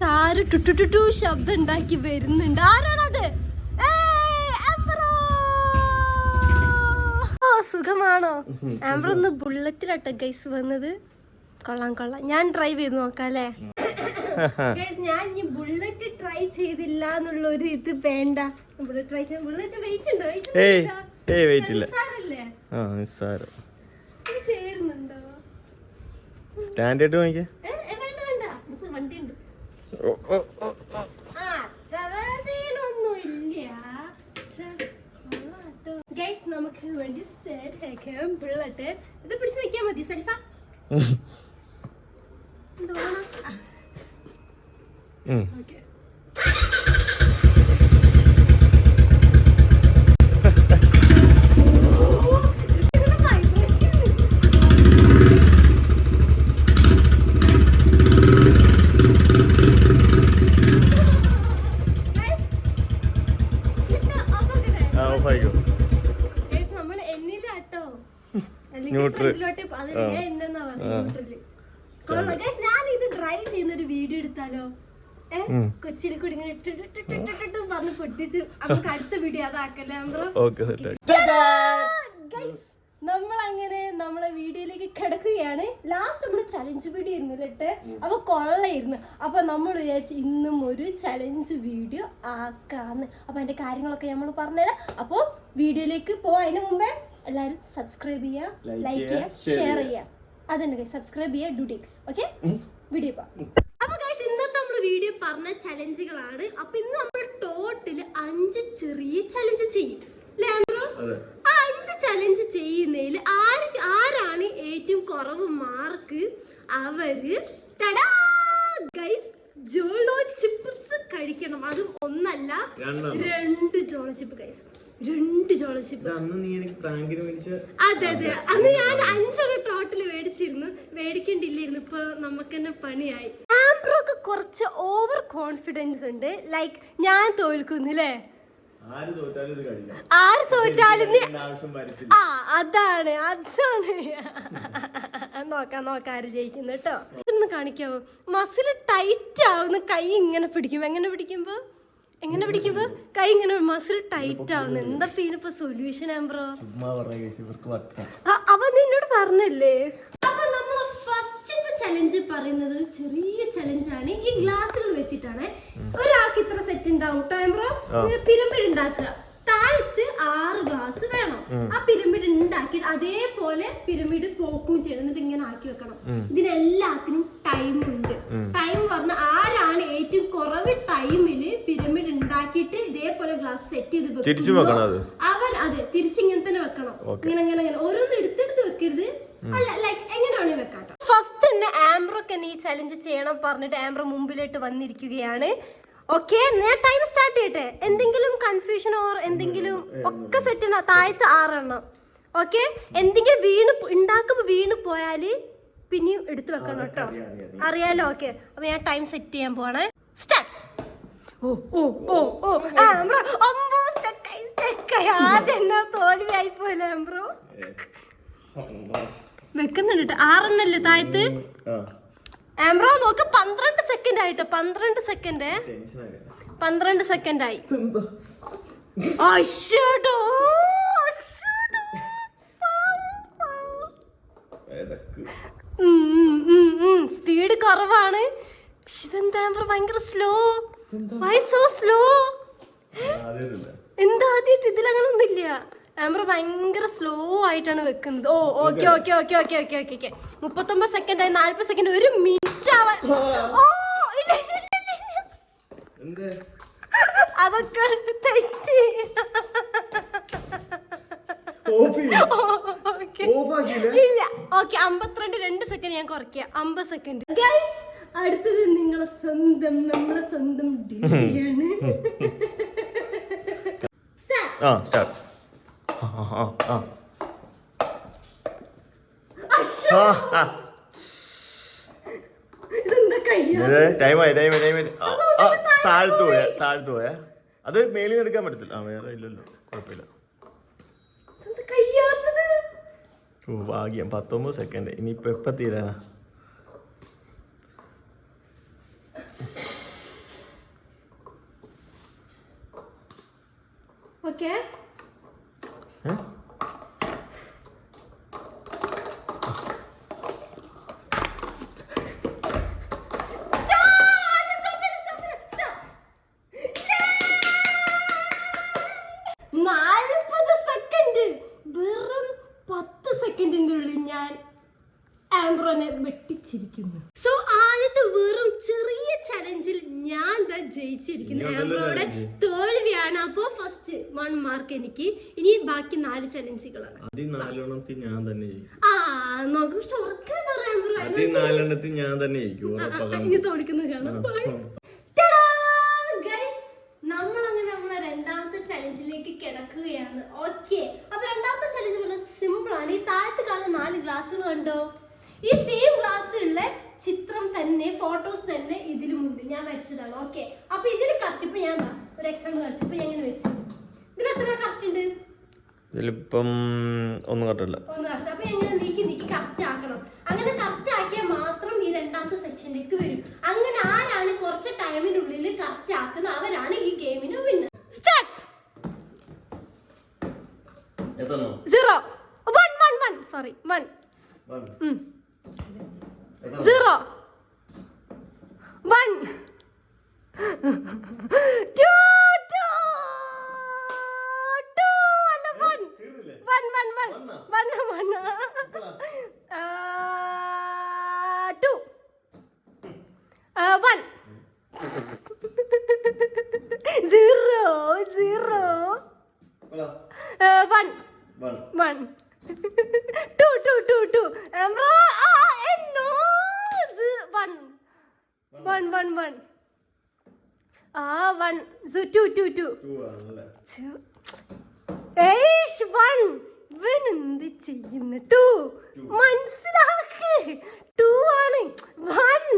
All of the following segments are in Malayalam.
സാറ് ടുട്ടു ശബ്ദം ഉണ്ടാക്കി വരുന്നുണ്ട്. ആരാണത്? സുഖമാണോ? ആംബ്രോ ഒന്ന് ബുള്ളറ്റിലാട്ടോ ഗൈസ് വന്നത്. കൊള്ളാം. ഞാൻ ഡ്രൈവ് ചെയ്ത് നോക്കാം അല്ലേ? ഞാൻ ഇനി ബുള്ളറ്റ് ട്രൈ ചെയ്തില്ല എന്നുള്ള ഒരു ഇത് വേണ്ട. ബുള്ളറ്റ് വെയിറ്റ് ഉണ്ടോ? ചേരുന്നുണ്ടോ? സ്റ്റാൻഡേർഡ് വാങ്ങിക്കേ. വണ്ടി ഉണ്ട്. നമുക്ക് വേണ്ടി ബുള്ളറ്റ് ഇത് പിടിച്ച് നിൽക്കാൻ മതി. സൽഫ ഓക്കെ. ഞാൻ ഇത് ഡ്രൈവ് ചെയ്യുന്ന ഒരു വീഡിയോ എടുത്താലോ? കൊച്ചിയിലെ കൂടി ഇങ്ങനെ പറഞ്ഞ് പൊട്ടിച്ച് നമുക്ക് അടുത്ത വീഡിയോ അതാക്കല്ലേ? നമ്മളങ്ങനെ നമ്മളെ വീഡിയോയിലേക്ക് കിടക്കുകയാണ്. ലാസ്റ്റ് നമ്മള് ചലഞ്ച് വീഡിയോ ഇരുന്നിട്ട് അപ്പൊ കൊള്ളായിരുന്നു. അപ്പൊ നമ്മൾ വിചാരിച്ചു ഇന്നും ഒരു ചലഞ്ച് വീഡിയോ ആക്കാന്ന്. അപ്പൊ അതിന്റെ കാര്യങ്ങളൊക്കെ നമ്മൾ പറഞ്ഞുതരാം. അപ്പൊ വീഡിയോയിലേക്ക് പോവാം. അതിന് മുമ്പേ എല്ലാരും സബ്സ്ക്രൈബ് ചെയ്യുക, ലൈക്ക് ചെയ്യുക, ഷെയർ ചെയ്യുക. അതന്നെ സബ്സ്ക്രൈബ് ചെയ്യുക, ഡ്യൂട്ടിക്സ്. ഓക്കെ, വീഡിയോ പോവാം. അപ്പൊ ഗൈസ് ഇന്നത്തെ നമ്മള് വീഡിയോ പറഞ്ഞ ചലഞ്ചുകളാണ്. അപ്പൊ ഇന്ന് നമ്മൾ ടോട്ടല് 5 ചെറിയ ചലഞ്ച് ചെയ്യും. ആ 5 ചലഞ്ച് ചെയ്യുന്നതിൽ ആരാണ് ഏറ്റവും കുറവ് മാർക്ക് അവര് ഗൈസ് ജോളോ ചിപ്സ് കഴിക്കണം. അതും ഒന്നല്ല 2 Jolo chip guys. 2 Jolo chip. അതെ അന്ന് ഞാൻ 5 ടോട്ടൽ മേടിച്ചിരുന്നു. മേടിക്കേണ്ടില്ലായിരുന്നു. ഇപ്പൊ നമുക്ക് തന്നെ പണിയായി. ആംബ്രോക്ക് കുറച്ച് ഓവർ കോൺഫിഡൻസ് ഉണ്ട്. ലൈക്ക് ഞാൻ തോൽക്കുന്നില്ലേ? ആര് തോറ്റാലും അതാണ് നോക്കാം ആര് ജയിക്കുന്നു കേട്ടോ. ഇന്ന് കാണിക്കാവോ? മസിൽ ടൈറ്റ് ആവുന്ന കൈ ഇങ്ങനെ പിടിക്കുമ്പോ കൈ ഇങ്ങനെ മസിൽ ടൈറ്റ് ആവുന്നു. എന്താ ഇപ്പൊ സൊല്യൂഷൻ ആംബ്രോ? അപ്പൊ നിന്നോട് പറഞ്ഞല്ലേ? അപ്പൊ നമ്മള് ഫസ്റ്റ് ചലഞ്ച് പറയുന്നത് ചെറിയ ചലഞ്ചാണ്. ഈ ഗ്ലാസുകൾ വെച്ചിട്ടാണ്. ഒരാൾക്ക് ഇത്ര സെറ്റ് ഉണ്ടാവും ആംബ്രോ. പിരമിഡ് ഉണ്ടാക്കുക. താഴത്ത് 6 ഗ്ലാസ് വേണം. ആ പിരമിഡ് ഉണ്ടാക്കി അതേപോലെ പിരമിഡ് പോക്കും ചെയ്യണം. എന്നിട്ട് ഇങ്ങനെ ആക്കി വെക്കണം. ഇതിനെല്ലാത്തിനും ടൈം ഉണ്ട്. ടൈം പറഞ്ഞാൽ ആരാണ് ഏറ്റവും കുറവ് ടൈമില് പിരമിഡ് ഉണ്ടാക്കിയിട്ട് ഇതേപോലെ ഗ്ലാസ് സെറ്റ് ചെയ്ത് വെക്കണം. അവർ അതെ തിരിച്ചിങ്ങനെ തന്നെ വെക്കണം. ഇങ്ങനെ ഓരോന്നും എടുത്തെടുത്ത് വെക്കരുത്. അല്ല ലൈക്ക് എങ്ങനെയാണ് വെക്കാട്ടോ. ഫസ്റ്റ് തന്നെ ആംബ്രോക്ക് ഈ ചലഞ്ച് ചെയ്യണം പറഞ്ഞിട്ട് ആംബ്രോ മുമ്പിലോട്ട് വന്നിരിക്കുകയാണ്. ഓക്കെ, ഞാൻ ടൈം സ്റ്റാർട്ട് ചെയ്യട്ടെ. എന്തെങ്കിലും കൺഫ്യൂഷൻ ഓർ എന്തെങ്കിലും ഒക്കെ സെറ്റ് ഉണ്ട്. താഴത്ത് 6 എണ്ണം. ഓക്കെ, എന്തെങ്കിലും ഉണ്ടാക്കുമ്പോ വീണ് പോയാല് പിന്നെയും എടുത്തു വെക്കണം കേട്ടോ. അറിയാലോ? ഓക്കെ, അപ്പൊ ഞാൻ ടൈം സെറ്റ് ചെയ്യാൻ പോവാണ്. സ്റ്റാർട്ട്. ആദ്യം തോൽവിയായി പോലെ ആംബ്രോ വെക്കുന്നുണ്ട്. 6 എണ്ണല്ലേ താഴത്ത്? ആംബ്രോ നോക്ക്. 12 സെക്കൻഡ് ആയിട്ടോ. 12 സെക്കൻഡ് ആയി. സ്പീഡ് കുറവാണ്. ഇതെന്താ ആംബ്രോ ഭയങ്കര സ്ലോ? Y so slow? എന്താ ആദ്യമായിട്ട്? ഇതിലങ്ങനെ ഒന്നുമില്ല. ആംബ്രോ ഭയങ്കര സ്ലോ ആയിട്ടാണ് വെക്കുന്നത്. ഓക്കെ 39 സെക്കൻഡ് ആയി. 40 സെക്കൻഡ്. 1 മിനിറ്റ് ആവാൻ. അതൊക്കെ തെറ്റി. ഇല്ല ഓക്കെ 52 2 സെക്കൻഡ് ഞാൻ കുറയ്ക്കാം. 50 സെക്കൻഡ്. ഗൈസ് അടുത്തത് നമ്മളെ സ്വന്തം ഡിയാണ്. സ്റ്റാർട്ട്. താഴ്ത്തു പോയ അത് മേളിൽ എടുക്കാൻ പറ്റത്തില്ല. വേറെ ഇല്ലല്ലോ, കുഴപ്പമില്ല. ഭാഗ്യം 19 സെക്കൻഡ്. ഇനിയിപ്പോ എപ്പ തീരാനാ? ഓക്കെ ആംബ്രോനെ വെട്ടിച്ചിരിക്കുന്നു. സോ ആദ്യത്തെ വെറും ചെറിയ ചലഞ്ചിൽ ഞാൻ ജയിച്ചിരിക്കുന്നു. ആംബ്രോയുടെ തോൽവിയാണ്. അപ്പോ ഫസ്റ്റ് 1 മാർക്ക് എനിക്ക്. ഇനി ബാക്കി 4 ചലഞ്ചുകളാണ്. ഞാൻ തന്നെ നോക്കും ചൊറക്കനെ പറയാം ബ്രോ. ഞാൻ തന്നെ ഇനി തോൽക്കുന്നത് കാണാം. നമ്മളങ്ങനെ നമ്മളെ രണ്ടാമത്തെ ചലഞ്ചിലേക്ക് കിടക്കുകയാണ്. ഓക്കെ, അപ്പൊ രണ്ടാമത്തെ ചലഞ്ച് വളരെ സിമ്പിൾ ആണ്. ഈ താഴത്ത് കാണുന്ന 4 ഗ്ലാസ്സുകൾ കണ്ടോ? ഈ സെയിം ഗ്ലാസ്സിലുള്ള ചിത്രം തന്നെ, ഫോട്ടോസ് തന്നെ ഇതിലുമുണ്ട്. ഞാൻ വരച്ചതാണ്. ഓക്കെ, അപ്പൊ ഇതിൽ കറക്റ്റ് ഇപ്പൊ ഞാൻ ഒരു എക്സാമ്പിൾ കാണിച്ചപ്പോ ഞാൻ എങ്ങനെ വെച്ചു? ഇതിൽ എത്ര കറക്റ്റ് ഉണ്ട്? ഇതിലിപ്പം ഒന്നും കറക്റ്റല്ല. അപ്പൊ എങ്ങനെ നീക്കി കറക്റ്റ് ആക്കണം. അങ്ങനെ കറക്റ്റ് ആക്കിയാൽ മാത്രം ഈ രണ്ടാമത്തെ സെക്ഷനിലേക്ക് വരും. അങ്ങനെ ആരാണ് കുറച്ച് ടൈമിനുള്ളിൽ കറക്റ്റ് ആക്കുന്നത് അവരാണ് ഈ ഗെയിമിന് വിന്നർ. സ്റ്റാർട്ട്. 0 1 1 1 സോറി 1 0 1 2 2 2 അല്ല 1 1 1 1 1 2 1 0 0 1 1 2 2 2 2 Amro no 1 1 1 1 1 2 2 2 ഏഷ് 1 ഇവൻ എന്ത് ചെയ്യുന്നു? 2 മനസ്സിലാക്ക് 2 ആണ് 1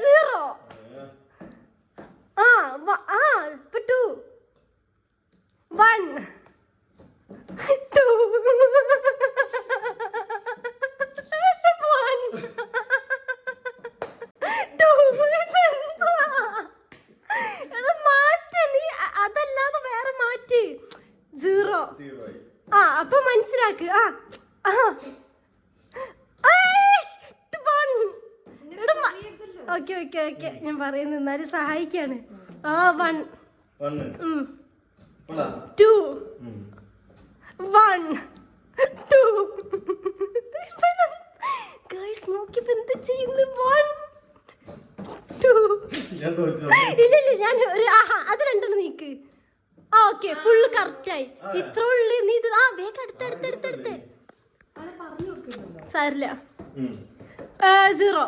0 ഇപ്പൊ 2 1 2 അതല്ലാതെ വേറെ മാറ്റ് 0 അപ്പൊ മനസ്സിലാക്ക്. ഓക്കെ ഓക്കെ ഓക്കെ ഞാൻ പറയുന്നത് എന്നാലും സഹായിക്കാണ്. 1 2 1 2 ഗൈസ് നോക്കിയപ്പോ എന്താ ചെയ്യുന്നു? 1 2 ഇല്ല ഞാൻ ഒരു അത് രണ്ടെണ്ണം നീക്ക്. ഓക്കെ ഫുള്ള് കറക്റ്റ് ആയി. ഇത്ര ഉള്ളു നീ ഇത് വേഗം അടുത്ത് സാരില്ല. 0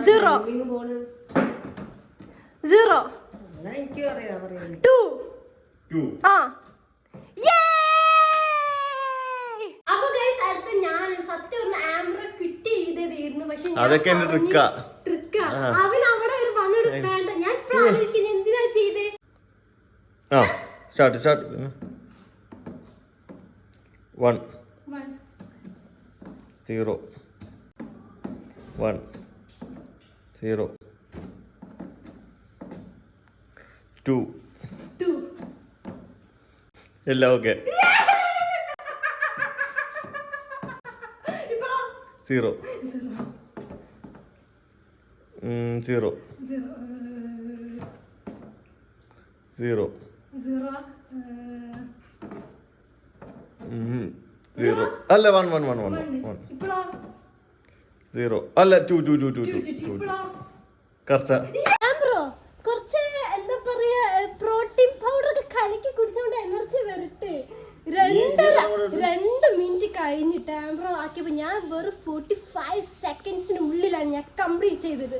0 0 2 അപ്പൊ ഗൈസ് അടുത്ത ഞാൻ സത്യം ആംബ്രോ ക്വിറ്റ് ചെയ്തതായിരുന്നു. പക്ഷെ അതൊക്കെ എന്റെ ട്രിക്കാ. അവൻ അവിടെ ഒരു വന്നിട്ട് വേണ്ട. ഞാൻ ഇപ്പഴും ആലോചിക്കുന്നത് എന്തിനാ ചെയ്തേ. സ്റ്റാർട്ട് 1 0 1 0 2 എല്ലാം ഓക്കെ. 0 0 0 0 അല്ല 1 1 1 1 0 അല്ല 2 2 2 2 കറക്റ്റാ. കുറച്ച് എന്താ പറയാ പ്രോട്ടീൻ പൗഡർ ഒക്കെ കലക്കി കുടിച്ചോണ്ട് എനർജി വരട്ടെ. 2 മിനിറ്റ് കഴിഞ്ഞിട്ട് ആംബ്രോ ആക്കിയപ്പോ ഞാൻ വെറും 45 സെക്കൻഡ്സിനുള്ളിലാണ് ഞാൻ കംപ്ലീറ്റ് ചെയ്തത്.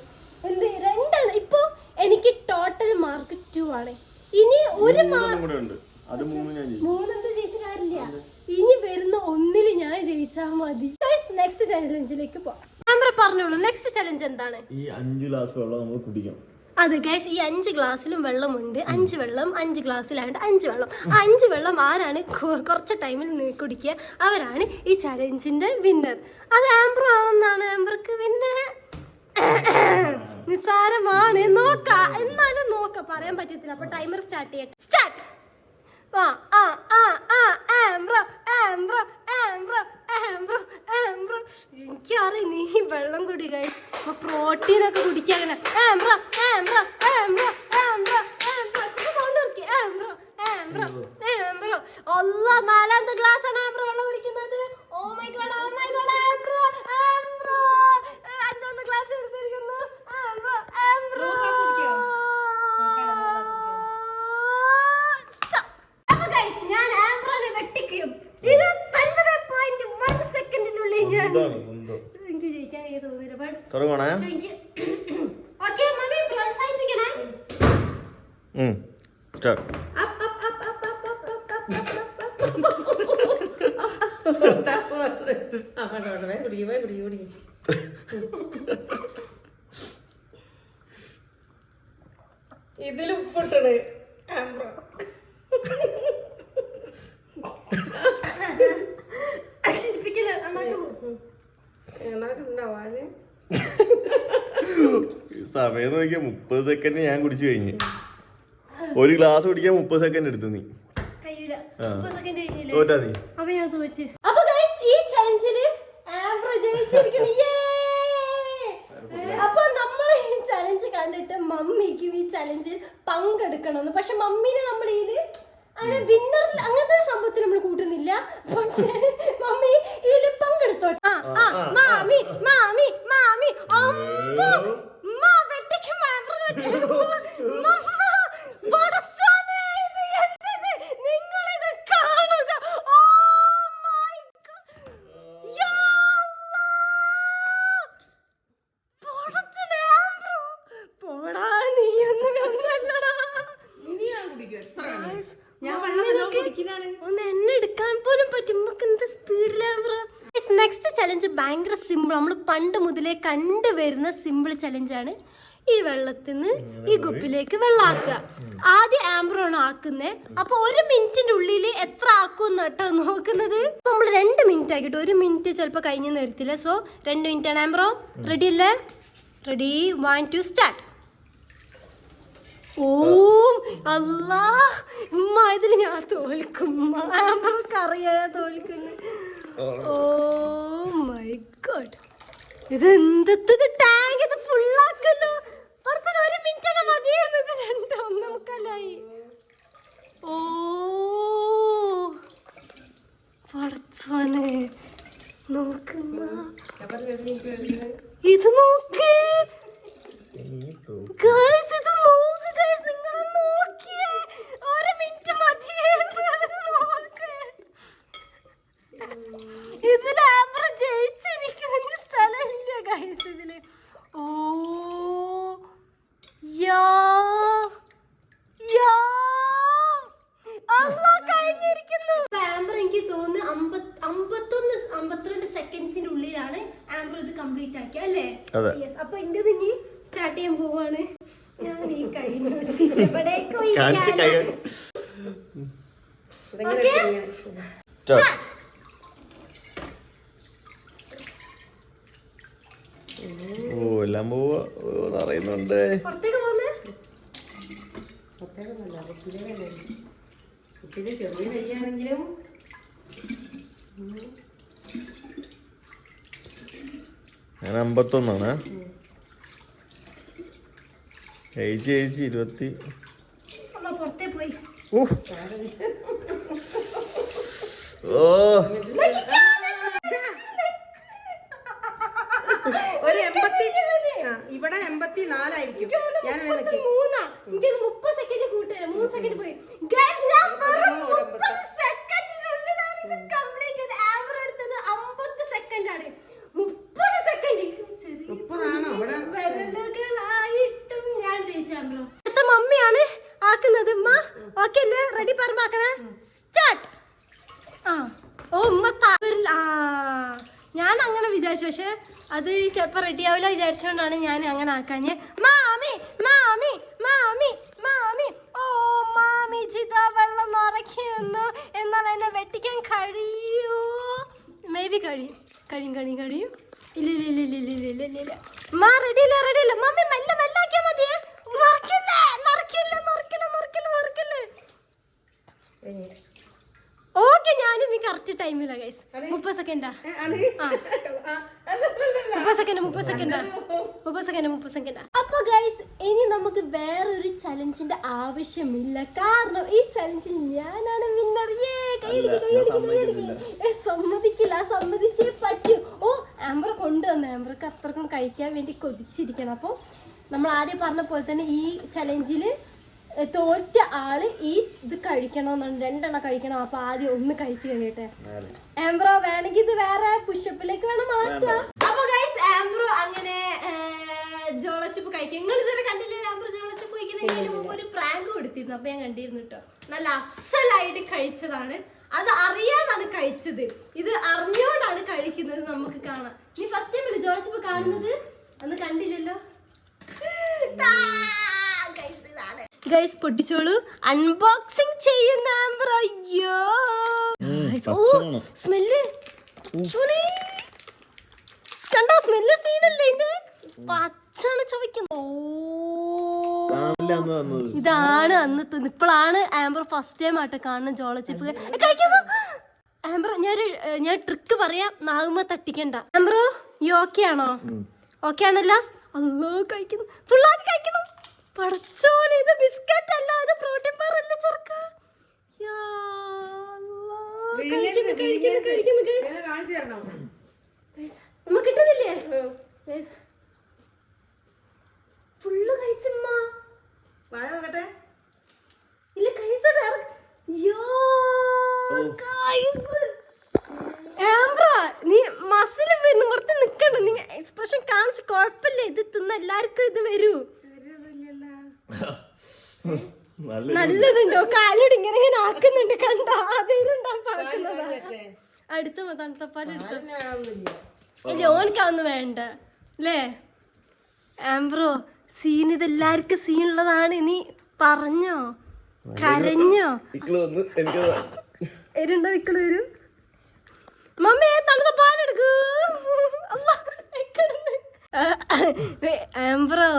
എന്ത് 2 ആണ്. ഇപ്പൊ എനിക്ക് ടോട്ടൽ മാർക്ക് 2 ആണ്. ഇനി ഒരു മാർക്ക് 3 ജയിച്ച കാര്യമില്ല. ഇനി വരുന്ന 1 ഞാൻ ജയിച്ചാ മതി. നെക്സ്റ്റ് ചലഞ്ചിലേക്ക് പോവാം. ആംബ്രോ പറഞ്ഞോളൂ നെക്സ്റ്റ് ചലഞ്ച് എന്താണ്? ഈ 5 ഗ്ലാസ് വെള്ളം നമ്മൾ കുടിക്കണം. അത് ഗൈസ് ഈ 5 ഗ്ലാസ്സിലും വെള്ളമുണ്ട്. 5 വെള്ളം 5 ഗ്ലാസ്സിലാണ്ട് 5 വെള്ളം. 5 വെള്ളം ആരാണ് കുറച്ച് ടൈമിൽ കുടിക്കുക അവരാണ് ഈ ചലഞ്ചിന്റെ വിന്നർ. അത് ആംബ്രോ ആണെന്നാണ്. ആംബ്രോക്ക് പിന്നെ നിസ്സാരമാണ്. നോക്കാം, എന്നാലും നോക്കാം, പറയാൻ പറ്റത്തില്ല. അപ്പൊ ടൈമർ സ്റ്റാർട്ട് ചെയ്യട്ടെ. സ്റ്റാർട്ട്. എനിക്കറിയാം നീ വെള്ളം കുടി ഗൈസ്. അപ്പൊ പ്രോട്ടീനൊക്കെ കുടിക്കാൻ നാലാമത്തെ ഗ്ലാസ് ആണ് ആംബ്രോ വെള്ളം കുടിക്കുന്നത്. Oh my god, oh my god, Ambro Ambro അഞ്ചാമത്തെ ഗ്ലാസ് എടുത്തിരിക്കുന്നു. ആംബ്രോ ആംബ്രോ ഞാൻ ആംബ്രോനെ വെട്ടിക്കും. 29.1 സെക്കൻഡിനുള്ളിൽ ഞാൻ എനിക്ക് ജയിക്കാൻ തോന്നില്ല. ഓക്കെ മമ്മി പ്രോത്സാഹിപ്പിക്കണേ. സ്റ്റാർട്ട്. ഇതിൽ ഉപ്പിട്ടത് ഉണ്ടാവാന് സമയം നോക്കിയാ 30 സെക്കൻഡ് ഞാൻ കുടിച്ചു കഴിഞ്ഞു. ഒരു ഗ്ലാസ് കുടിക്കാൻ 30 സെക്കൻഡ് എടുത്തു നീ. തോറ്റാ നീ. അപ്പൊ ഞാൻ തോറ്റ്. അപ്പൊ ഗൈസ് ഈ ചലഞ്ചില് ആംബ്രോ ജയിച്ചിരിക്കുന്നു. അപ്പൊ നമ്മൾ ഈ ചലഞ്ച് കണ്ടിട്ട് മമ്മിക്കും ഈ ചലഞ്ചിൽ പങ്കെടുക്കണമെന്ന്. പക്ഷെ മമ്മീനെ നമ്മൾ ഇതില് അങ്ങനെ വിന്നർ അങ്ങനത്തെ സംഭവത്തിൽ നമ്മൾ കൂട്ടുന്നില്ല. പക്ഷെ മമ്മി ഇതില് പങ്കെടുത്തോട്ടെ. മാമി മാമി മാമി ഒന്ന് എണ്ണ എടുക്കാൻ പോലും പറ്റും. എന്ത് സ്പീഡിലാണ്. നെക്സ്റ്റ് ചലഞ്ച് ഭയങ്കര സിമ്പിൾ. നമ്മൾ പണ്ട് മുതലേ കണ്ടുവരുന്ന സിമ്പിൾ ചലഞ്ചാണ്. ഈ വെള്ളത്തിൽ നിന്ന് ഈ കുപ്പിലേക്ക് വെള്ളം ആക്കുക. ആദ്യം ആംബ്രോ ആണ് ആക്കുന്നത്. അപ്പൊ 1 മിനിറ്റിന്റെ ഉള്ളിൽ എത്ര ആക്കും കേട്ടോ നോക്കുന്നത്. അപ്പൊ നമ്മൾ 2 മിനിറ്റ് ആക്കിയിട്ട് 1 മിനിറ്റ് ചിലപ്പോൾ കഴിഞ്ഞു വരത്തില്ല. സോ 2 മിനിറ്റ് ആണ്. ആംബ്രോ റെഡി അല്ലേ? Ready 1 2 start. ഓ അല്ലാ ഉമ്മ ഇതിൽ ഞാൻ തോൽക്കും. ആംബ്രോക്ക് അറിയാ തോൽക്കുന്നു. ഓ മൈ ഗോഡ്, ഇത് എന്തത് ടാങ്ക്, ഇത് ഫുള്ളാക്കല്ലോ. കുറച്ച് 1 മിനിറ്റ് മതിയായിരുന്നു. ഇത് 2 1 മുക്കാലായി. ഓ പടച്ചോനെ നോക്കുന്ന ഇത് നോക്ക് ഗൈസ്, ഇത് നോക്ക് ഗൈസ്, നിങ്ങളെ നോക്കിയേ. 1 മിനിറ്റ് മതിയായിരുന്നു. നോക്ക് ഇതിൽ ആംബ്രോ ജയിച്ചിരിക്കുന്ന സ്ഥലമില്ല ഗൈസ് ഇതില്. ഓ യാ യാ അല്ലാ കഴിഞ്ഞിരിക്കുന്നു. ആംബ്രോ എനിക്ക് തോന്നുന്നു 52 സെക്കൻഡ്സിന്റെ ഉള്ളിലാണ് ആംബ്രോ ഇത് കംപ്ലീറ്റ് ആക്കി അല്ലേ? യെസ്. അപ്പൊ എന്റെ ഇനി സ്റ്റാർട്ട് ചെയ്യാൻ പോവാണ്. ഞാൻ ഈ കഴിഞ്ഞോട് ഓ എല്ലാം പോവാ അറിയുന്നുണ്ട്. പുറത്തേക്ക് പോന്ന് ചെറിയ കൈയാണെങ്കിലും ഞാൻ 51 ഏജ് 20. പുറത്തേ പോയി. ഓ ഒരു 80 ഇവിടെ 84 ആയിരിക്കും. ഞാൻ 30 സെക്കൻഡ് കൂട്ടില്ല. 3 സെക്കൻഡ് പോയി. ഗയ്സ് ഞാൻ 30 സെക്കൻഡിനുള്ളിലാണ് ഇത് കംപ്ലീറ്റ് ചെയ്തത്. ആംബ്രോ എടുത്തത് 50 സെക്കൻഡ് ആണ്. 30 സെക്കൻഡ് 30 ആണോ? ഇവിടെ വിരലുകളായിട്ടും ഞാൻ ജയിച്ചു ആംബ്രോ. അടുത്ത മമ്മിയാണ് ആക്കുന്നത്. ഓക്കെ അല്ലേ? റെഡി പറമ്പാക്കണേ. സ്റ്റാർട്ട്. ഓ ഉമ്മ ഞാൻ അങ്ങനെ വിചാരിച്ചു. പക്ഷെ അത് ചിലപ്പോൾ റെഡി ആവില്ല വിചാരിച്ചുകൊണ്ടാണ് ഞാൻ അങ്ങനെ ആക്കാഞ്ഞ്. മാമി മാമി മാമി മാമി ഓ മാമി ജിത വെള്ളം നിറയ്ക്കുന്നു. എന്നാൽ എന്നെ വെട്ടിക്കാൻ കഴിയൂ? മേ ബി കഴിയും. ഇല്ല മാ റെഡിയില്ല റെഡിയില്ല മമ്മി മെല്ലെ മെല്ലാക്കിയാ മതിയേ മറക്കില്ലേ മറക്കില്ലേ മറക്കില്ലേ മറക്കില്ലേ മറക്കില്ലേ ഓക്കെ ഞാനും ഈ കറക്റ്റ് ടൈമിലാ ഗൈസ് 30 സെക്കൻഡാ 30 സെക്കൻഡാ. അപ്പൊ ഗൈസ് ഇനി നമുക്ക് വേറൊരു ചലഞ്ചിന്റെ ആവശ്യമില്ല, കാരണം ഈ ചലഞ്ചിൽ ഞാനാണ് വിന്നർ. സമ്മതിക്കില്ല, സമ്മതിച്ചേ പറ്റൂ. ഓ ആംബർ കൊണ്ടുവന്നു, ആംബർക്ക് അത്രക്കും കഴിക്കാൻ വേണ്ടി കൊതിച്ചിരിക്കണം. അപ്പോൾ നമ്മൾ ആദ്യം പറഞ്ഞ പോലെ തന്നെ ഈ ചലഞ്ചില് തോറ്റ ആള് ഈ ഇത് കഴിക്കണമെന്നാണ്, 2 എണ്ണം കഴിക്കണം. അപ്പൊ ആദ്യം ഒന്ന് കഴിച്ചു കഴിയട്ടെ. ആംബ്രോ വേണമെങ്കിൽ ഇത് വേറെ പുഷപ്പിലേക്ക് വേണം മാറ്റാം. അപ്പൊ ഗൈസ് ആംബ്രോ അങ്ങനെ ജോളച്ചിപ്പ് കഴിക്കും. നിങ്ങൾ ഇതുവരെ കണ്ടില്ലേ ആംബ്രോ ജോളച്ചിപ്പ് കഴിക്കണ ഒരു പ്രാങ്ക് കൊടുത്തിരുന്നു, അപ്പൊ ഞാൻ കണ്ടിരുന്നു കേട്ടോ. നല്ല അസലായിട്ട് കഴിച്ചതാണ്, അത് അറിയാതാണ് കഴിച്ചത്, ഇത് അറിഞ്ഞോണ്ടാണ് കഴിക്കുന്നത്. നമുക്ക് കാണാം. നീ ഫസ്റ്റ് ടൈം അല്ലേ ജോളച്ചിപ്പ് കാണുന്നത്? അന്ന് കണ്ടില്ലല്ലോ. ഗൈസ് പൊട്ടിച്ചോളൂ, അൺബോക്സിംഗ് ചെയ്യുന്ന ആംബ്രോ. അയ്യോ സ്മെല്ല് കണ്ടോ, സ്മെല്ല് സീനല്ലേ ഇതിന്റെ, പച്ചാണ് ചവയ്ക്കുന്നത്. ഇതാണ് അന്ന് തിന്ന്. ഇപ്പോഴാണ് ആംബ്രോ ഫസ്റ്റ് ടൈം ആയിട്ട് കാണുന്ന ജോളച്ചിപ്പ് കഴിക്കുമ്പോ. ആംബ്രോ ഞാൻ ട്രിക്ക് പറയാം, നാവുമ്മ തട്ടിക്കണ്ട. ആംബ്രോ ഈ ഓക്കെ ആണോ? ഓക്കെ ആണല്ലോ. അല്ലോ കഴിക്കുന്നു, ഫുള്ളായിട്ട് കഴിക്കണം. പടച്ചോനെ, ഇത് ബിസ്ക്കറ്റ് അല്ല, ഇത് പ്രോട്ടീൻ ബാർ അല്ല ചെറുക്ക. നമ്മ കിട്ടുന്നില്ലേ? ഫുള്ള് കഴിച്ചമ്മ. ഇല്ല കഴിച്ചോട്ടെ. നീ മസിൽ നിർത്തി നിക്കണ്ട, നീ എക്സ്പ്രഷൻ കാണിച്ച് കുഴപ്പമില്ല. ഇത് തിന്ന എല്ലാവർക്കും ഇത് വരൂ. നല്ലതുണ്ടോ? കാലോട് ഇങ്ങനെ ഇങ്ങനെ ആക്കുന്നുണ്ട്, കണ്ടോ? അതേലുണ്ടാവും പറക്കുന്നത്. അടുത്ത തണുത്തപ്പാൽ എടുത്ത ഇല്ല, ഓനക്കാവുന്ന വേണ്ട അല്ലേ ആംബ്രോ? സീൻ ഇതെല്ലാവർക്കും സീനുള്ളതാണ്. നീ പറഞ്ഞോ, കരഞ്ഞോ? വരുണ്ടോ? വിക്കള് വരും. മമ്മി തണുത്ത പാലെടുക്കൂ. ആംബ്രോ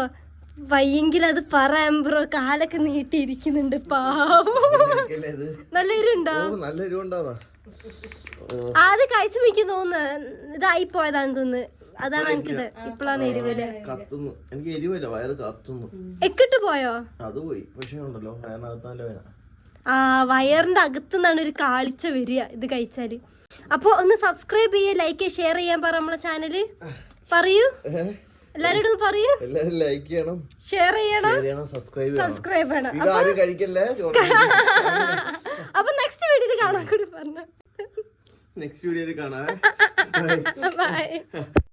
വയ്യെങ്കിൽ അത് പറ ആംബ്രോ, കാലൊക്കെ നീട്ടിയിരിക്കുന്നുണ്ട് പാവം. നല്ല എരുണ്ടോ? ആദ്യം കഴിച്ചു മിക്ക് തോന്നുന്നു ഇതായി പോയതാണ് തോന്നുന്നു. അതാണ് എനിക്കിത്. ഇപ്പോഴാണ് എരിവല്. എനിക്ക് എരിവല്ല, വയറ് കത്തുന്നു. എക്കിട്ട് പോയോ? അത് പോയി. പക്ഷേ ഉണ്ടല്ലോ ആ വയറിന്റെ അകത്തുനിന്നാണ് ഒരു കാളിച്ച വരിക ഇത് കഴിച്ചാല്. അപ്പൊ ഒന്ന് സബ്സ്ക്രൈബ് ചെയ്യുക, ലൈക്ക് ഷെയർ ചെയ്യാൻ പറ നമ്മളെ ചാനല്. പറയൂ, എല്ലാരോടും പറയൂ. ലൈക്ക് ചെയ്യണം, ഷെയർ ചെയ്യണം, സബ്സ്ക്രൈബ് ചെയ്യണം. അപ്പൊ നെക്സ്റ്റ് വീഡിയോയിൽ കാണാൻ കൂടി പറഞ്ഞു. നെക്സ്റ്റ് വീഡിയോയിൽ കാണാം. ബൈ.